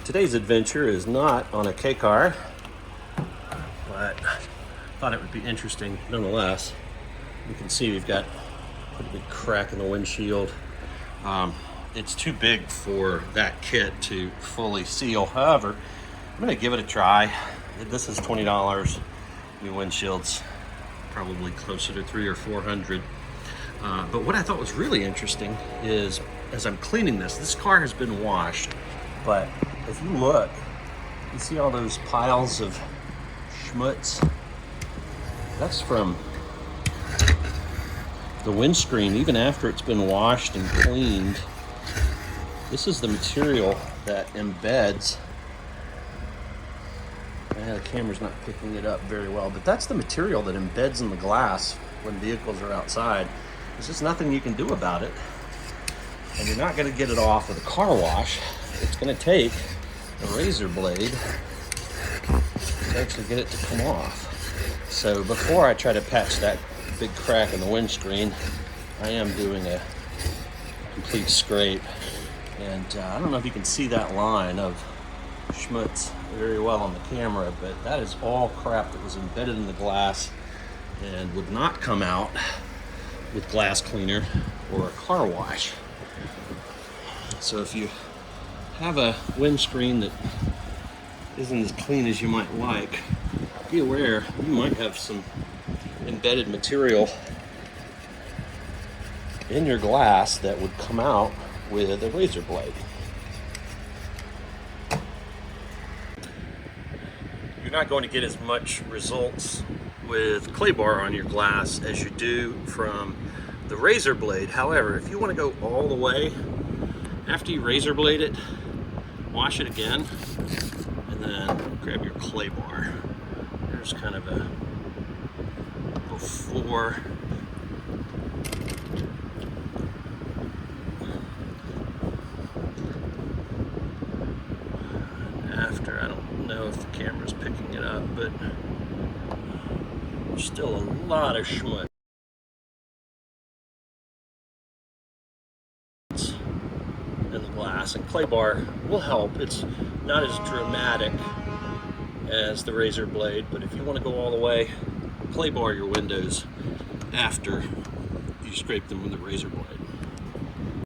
Today's adventure is not on a K car, but I thought it would be interesting nonetheless. You can see we've got a pretty big crack in the windshield. It's too big for that kit to fully seal. However, I'm going to give it a try. This is $20. New windshields probably closer to $300 or $400. But what I thought was really interesting is, as I'm cleaning this car has been washed, but if you look, you see all those piles of schmutz. That's from the windscreen, even after it's been washed and cleaned. This is the material that embeds. The camera's not picking it up very well, but that's the material that embeds in the glass when vehicles are outside. There's just nothing you can do about it. And you're not going to get it off with a car wash. It's going to take a razor blade to actually get it to come off. So before I try to patch that big crack in the windscreen, I am doing a complete scrape. And I don't know if you can see that line of schmutz very well on the camera, but that is all crap that was embedded in the glass and would not come out with glass cleaner or a car wash. So if you have a windscreen that isn't as clean as you might like, be aware you might have some embedded material in your glass that would come out with a razor blade. You're not going to get as much results with clay bar on your glass as you do from the razor blade. However, if you want to go all the way, after you razor blade it, wash it again, and then grab your clay bar. There's kind of a before and after. I don't know if the camera's picking it up, but there's still a lot of schmutz in the glass, and clay bar will help. It's not as dramatic as the razor blade, but if you want to go all the way, clay bar your windows after you scrape them with the razor blade.